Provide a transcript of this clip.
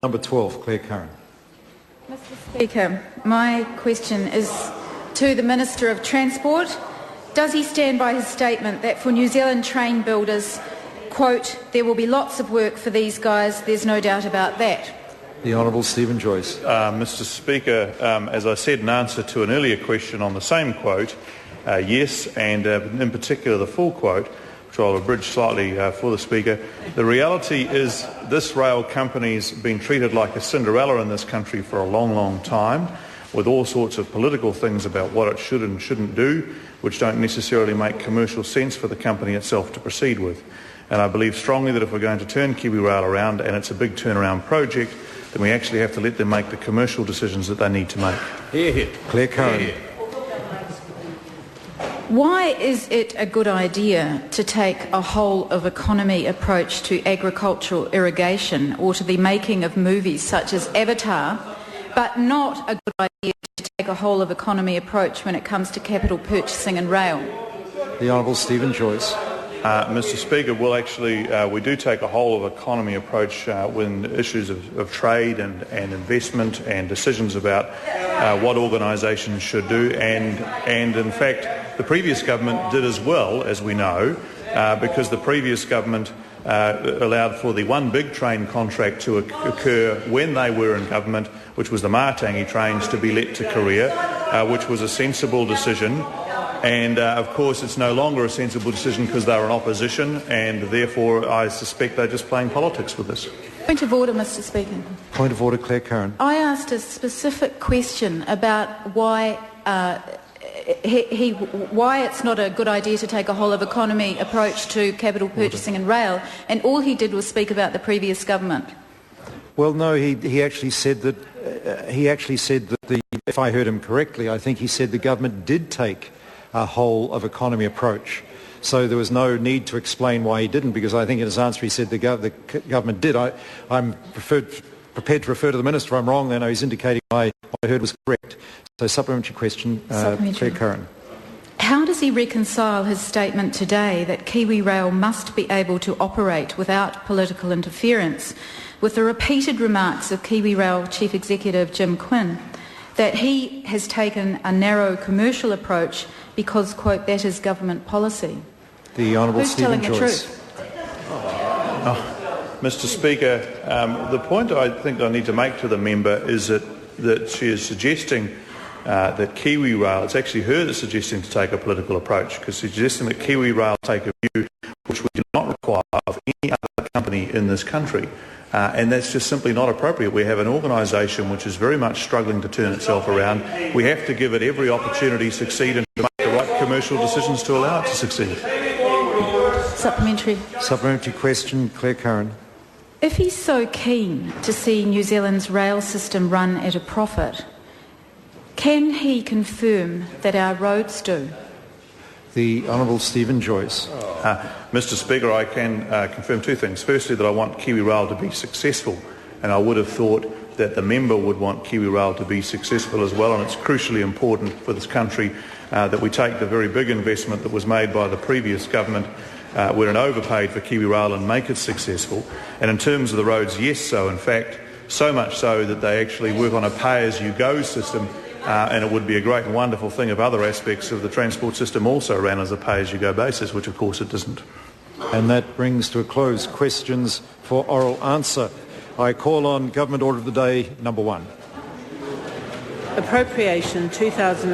Number 12, Clare Curran. Mr Speaker, my question is to the Minister of Transport. Does he stand by his statement that for New Zealand train builders, quote, there will be lots of work for these guys, there's no doubt about that? The Honourable Stephen Joyce. Mr Speaker, as I said in answer to an earlier question on the same quote, yes, and in particular the full quote, which I'll abridge slightly for the Speaker. The reality is this rail company's been treated like a Cinderella in this country for a long, long time, with all sorts of political things about what it should and shouldn't do, which don't necessarily make commercial sense for the company itself to proceed with. And I believe strongly that if we're going to turn KiwiRail around, and it's a big turnaround project, then we actually have to let them make the commercial decisions that they need to make. Hear, hear. Clare Curran. Why is it a good idea to take a whole-of-economy approach to agricultural irrigation or to the making of movies such as Avatar, but not a good idea to take a whole-of-economy approach when it comes to capital purchasing and rail? The Honourable Stephen Joyce. Mr Speaker, we do take a whole-of-economy approach when issues of trade and investment and decisions about what organisations should do, and in fact the previous government did as well, as we know, because the previous government allowed for the one big train contract to occur when they were in government, which was the Mātangi trains, to be let to Korea, which was a sensible decision. And of course it's no longer a sensible decision because they're in opposition, and therefore I suspect they're just playing politics with this. Point of order, Mr Speaker. Point of order, Clare Curran. I asked a specific question about why why it's not a good idea to take a whole-of-economy approach to capital purchasing and rail, and all he did was speak about the previous government. Well, no, he actually said that. If I heard him correctly, I think he said the government did take a whole-of-economy approach. So there was no need to explain why he didn't, because I think in his answer he said the government did. I'm prepared to refer to the Minister. I'm wrong, then. He's indicating what I heard was correct. So supplementary question, Clare Curran. How does he reconcile his statement today that KiwiRail must be able to operate without political interference with the repeated remarks of KiwiRail Chief Executive Jim Quinn that he has taken a narrow commercial approach because, quote, that is government policy? The Honourable Who's Stephen telling Joyce. the truth? Mr Speaker, the point I think I need to make to the member is that she is suggesting that KiwiRail, it's actually her that's suggesting to take a political approach, because she's suggesting that KiwiRail take a view which we do not require of any other company in this country. And that's just simply not appropriate. We have an organisation which is very much struggling to turn itself around. We have to give it every opportunity to succeed and to make the right commercial decisions to allow it to succeed. Supplementary. Supplementary question, Clare Curran. If he's so keen to see New Zealand's rail system run at a profit, can he confirm that our roads do? The Honourable Stephen Joyce. Mr Speaker, I can confirm two things. Firstly, that I want KiwiRail to be successful, and I would have thought that the member would want KiwiRail to be successful as well, and it's crucially important for this country that we take the very big investment that was made by the previous government when it overpaid for KiwiRail and make it successful. And in terms of the roads, yes, so in fact, so much so that they actually work on a pay-as-you-go system, and it would be a great and wonderful thing if other aspects of the transport system also ran as a pay-as-you-go basis, which of course it doesn't. And that brings to a close questions for oral answer. I call on Government Order of the Day number 1. Appropriation 2000.